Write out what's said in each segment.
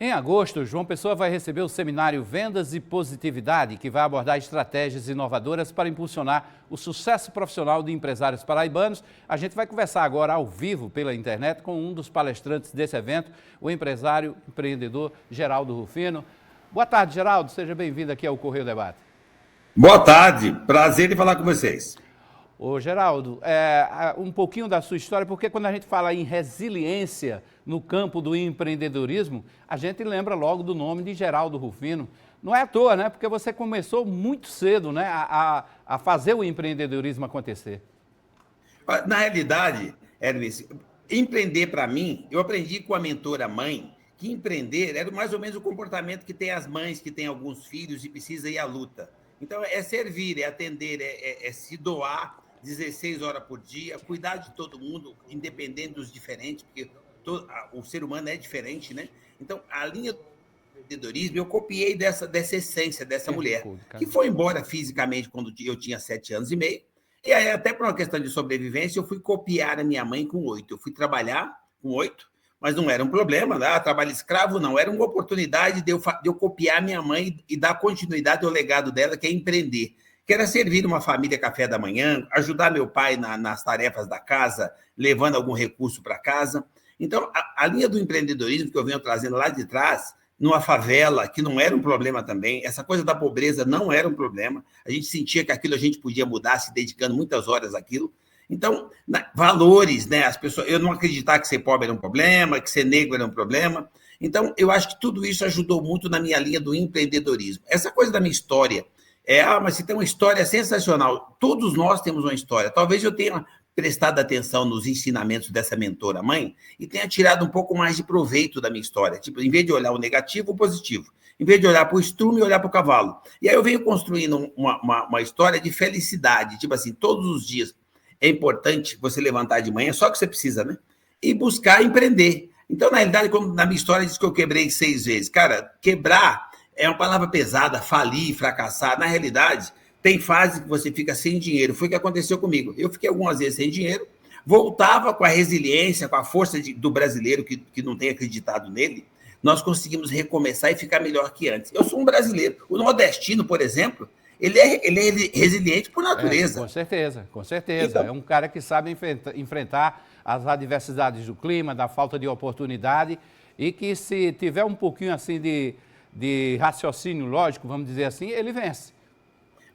Em agosto, João Pessoa vai receber o seminário Vendas e Positividade, que vai abordar estratégias inovadoras para impulsionar o sucesso profissional de empresários paraibanos. A gente vai conversar agora ao vivo pela internet com um dos palestrantes desse evento, o empresário empreendedor Geraldo Rufino. Boa tarde, Geraldo. Seja bem-vindo aqui ao Correio Debate. Boa tarde. Prazer em falar com vocês. Ô, Geraldo, um pouquinho da sua história, porque quando a gente fala em resiliência no campo do empreendedorismo, a gente lembra logo do nome de Geraldo Rufino. Não é à toa, né? Porque você começou muito cedo, né, a fazer o empreendedorismo acontecer. Na realidade, Hermes, empreender para mim, eu aprendi com a mentora mãe que empreender era mais ou menos o comportamento que tem as mães que têm alguns filhos e precisa ir à luta. Então, é servir, é atender, é se doar 16 horas por dia, cuidar de todo mundo, independente dos diferentes, porque o ser humano é diferente, né? Então, a linha do empreendedorismo, eu copiei dessa essência dessa mulher, que foi embora fisicamente quando eu tinha 7 anos e meio, e aí, até por uma questão de sobrevivência, eu fui copiar a minha mãe com 8. Eu fui trabalhar com 8, mas não era um problema, né? Trabalho escravo não, era uma oportunidade de eu copiar minha mãe e dar continuidade ao legado dela, que é empreender, que era servir uma família café da manhã, ajudar meu pai nas tarefas da casa, levando algum recurso para casa. Então, a linha do empreendedorismo que eu venho trazendo lá de trás, numa favela, que não era um problema também, essa coisa da pobreza não era um problema, a gente sentia que aquilo a gente podia mudar, se dedicando muitas horas àquilo. Então, valores, né? As pessoas, eu não acreditar que ser pobre era um problema, que ser negro era um problema. Então, eu acho que tudo isso ajudou muito na minha linha do empreendedorismo. Essa coisa da minha história, mas você tem uma história sensacional. Todos nós temos uma história. Talvez eu tenha prestado atenção nos ensinamentos dessa mentora mãe e tenha tirado um pouco mais de proveito da minha história. Tipo, em vez de olhar o negativo, o positivo. Em vez de olhar para o estrume, olhar para o cavalo. E aí eu venho construindo uma história de felicidade. Tipo assim, todos os dias é importante você levantar de manhã, só que você precisa, né? E buscar empreender. Então, na realidade, como na minha história diz que eu quebrei 6 vezes. Cara, quebrar é uma palavra pesada, falir, fracassar. Na realidade, tem fase que você fica sem dinheiro. Foi o que aconteceu comigo. Eu fiquei algumas vezes sem dinheiro, voltava com a resiliência, com a força do brasileiro que não tem acreditado nele. Nós conseguimos recomeçar e ficar melhor que antes. Eu sou um brasileiro. O nordestino, por exemplo, ele é resiliente por natureza. Com certeza, com certeza. Então, é um cara que sabe enfrentar as adversidades do clima, da falta de oportunidade e que se tiver um pouquinho assim de raciocínio lógico, vamos dizer assim, ele vence.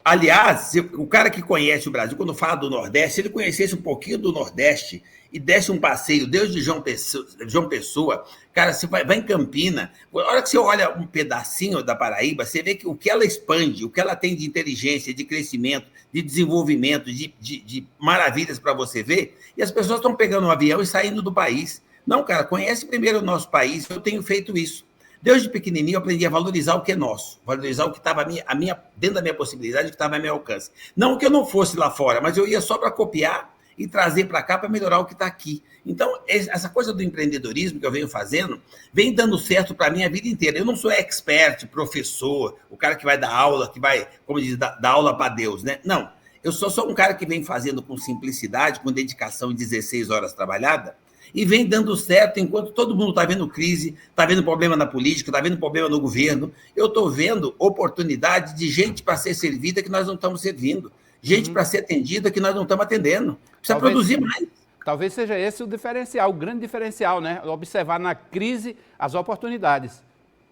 Aliás, o cara que conhece o Brasil, quando fala do Nordeste, se ele conhecesse um pouquinho do Nordeste e desse um passeio desde João Pessoa, cara, você vai em Campina, a hora que você olha um pedacinho da Paraíba, você vê que o que ela expande, o que ela tem de inteligência, de crescimento, de desenvolvimento, de maravilhas para você ver, e as pessoas estão pegando um avião e saindo do país. Não, cara, conhece primeiro o nosso país, eu tenho feito isso. Desde pequenininho eu aprendi a valorizar o que é nosso, valorizar o que estava dentro da minha possibilidade, o que estava a meu alcance. Não que eu não fosse lá fora, mas eu ia só para copiar e trazer para cá para melhorar o que está aqui. Então, essa coisa do empreendedorismo que eu venho fazendo, vem dando certo para mim a vida inteira. Eu não sou expert, professor, o cara que vai dar aula, que vai, como diz, dar aula para Deus, né? Não, eu sou um cara que vem fazendo com simplicidade, com dedicação em 16 horas trabalhadas, e vem dando certo enquanto todo mundo está vendo crise, está vendo problema na política, está vendo problema no governo. Eu estou vendo oportunidade de gente para ser servida que nós não estamos servindo, gente para ser atendida que nós não estamos atendendo. Precisa produzir mais. Talvez seja esse o diferencial, o grande diferencial, né? Observar na crise as oportunidades.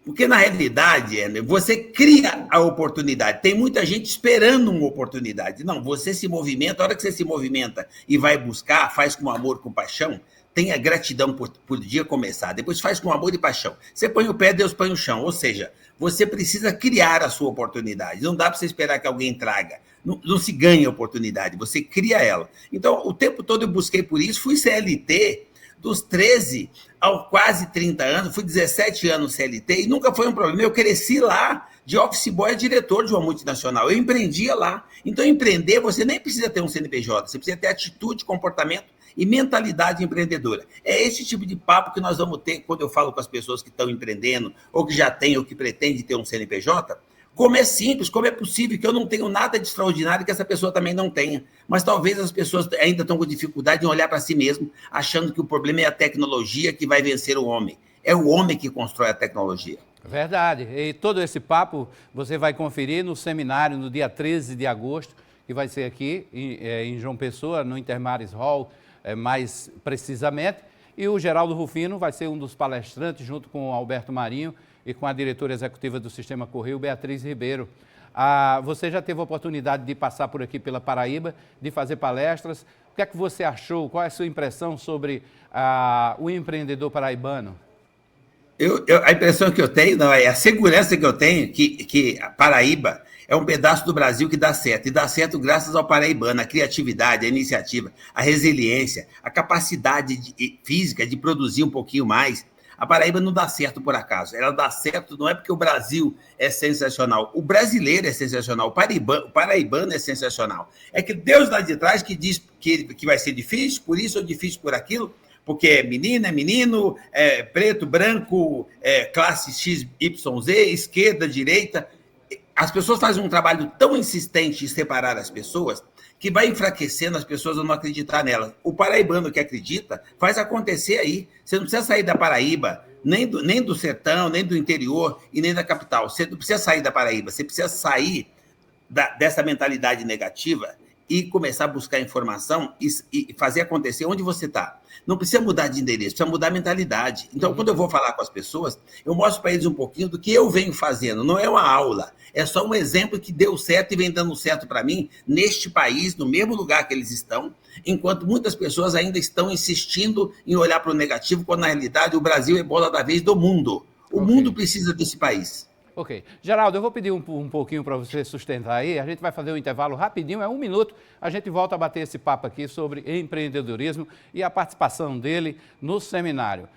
Porque, na realidade, você cria a oportunidade. Tem muita gente esperando uma oportunidade. Não, você se movimenta, a hora que você se movimenta e vai buscar, faz com amor, com paixão, tenha gratidão por dia começar, depois faz com amor e paixão. Você põe o pé, Deus põe o chão. Ou seja, você precisa criar a sua oportunidade. Não dá para você esperar que alguém traga. Não se ganha a oportunidade, você cria ela. Então, o tempo todo eu busquei por isso, fui CLT dos 13 aos quase 30 anos, fui 17 anos CLT e nunca foi um problema. Eu cresci lá, de office boy a diretor de uma multinacional. Eu empreendia lá. Então, empreender, você nem precisa ter um CNPJ, você precisa ter atitude, comportamento e mentalidade empreendedora. É esse tipo de papo que nós vamos ter quando eu falo com as pessoas que estão empreendendo, ou que já têm, ou que pretendem ter um CNPJ. Como é simples, como é possível que eu não tenho nada de extraordinário que essa pessoa também não tenha. Mas talvez as pessoas ainda estão com dificuldade em olhar para si mesmo, achando que o problema é a tecnologia que vai vencer o homem. É o homem que constrói a tecnologia. Verdade. E todo esse papo você vai conferir no seminário no dia 13 de agosto, que vai ser aqui em João Pessoa, no Intermares Hall, mais precisamente. E o Geraldo Rufino vai ser um dos palestrantes, junto com o Alberto Marinho e com a diretora executiva do Sistema Correio, Beatriz Ribeiro. Você já teve a oportunidade de passar por aqui pela Paraíba, de fazer palestras. O que é que você achou? Qual é a sua impressão sobre o empreendedor paraibano? A impressão que eu tenho, não, é a segurança que eu tenho que a Paraíba é um pedaço do Brasil que dá certo. E dá certo graças ao paraibano, a criatividade, a iniciativa, a resiliência, a capacidade física de produzir um pouquinho mais. A Paraíba não dá certo por acaso. Ela dá certo não é porque o Brasil é sensacional. O brasileiro é sensacional. O paraibano é sensacional. É que Deus lá de trás que diz que vai ser difícil, por isso ou difícil por aquilo, porque é menina, é menino, é preto, branco, classe X, Y, Z, esquerda, direita. As pessoas fazem um trabalho tão insistente em separar as pessoas que vai enfraquecendo as pessoas a não acreditar nelas. O paraibano que acredita faz acontecer aí. Você não precisa sair da Paraíba, nem do sertão, nem do interior e nem da capital. Você não precisa sair da Paraíba, você precisa sair dessa mentalidade negativa e começar a buscar informação e fazer acontecer onde você está. Não precisa mudar de endereço, precisa mudar a mentalidade. Então, quando eu vou falar com as pessoas, eu mostro para eles um pouquinho do que eu venho fazendo. Não é uma aula, é só um exemplo que deu certo e vem dando certo para mim, neste país, no mesmo lugar que eles estão, enquanto muitas pessoas ainda estão insistindo em olhar para o negativo, quando na realidade o Brasil é bola da vez do mundo. O mundo precisa desse país. Ok. Geraldo, eu vou pedir um pouquinho para você sustentar aí. A gente vai fazer um intervalo rapidinho, é 1 minuto. A gente volta a bater esse papo aqui sobre empreendedorismo e a participação dele no seminário.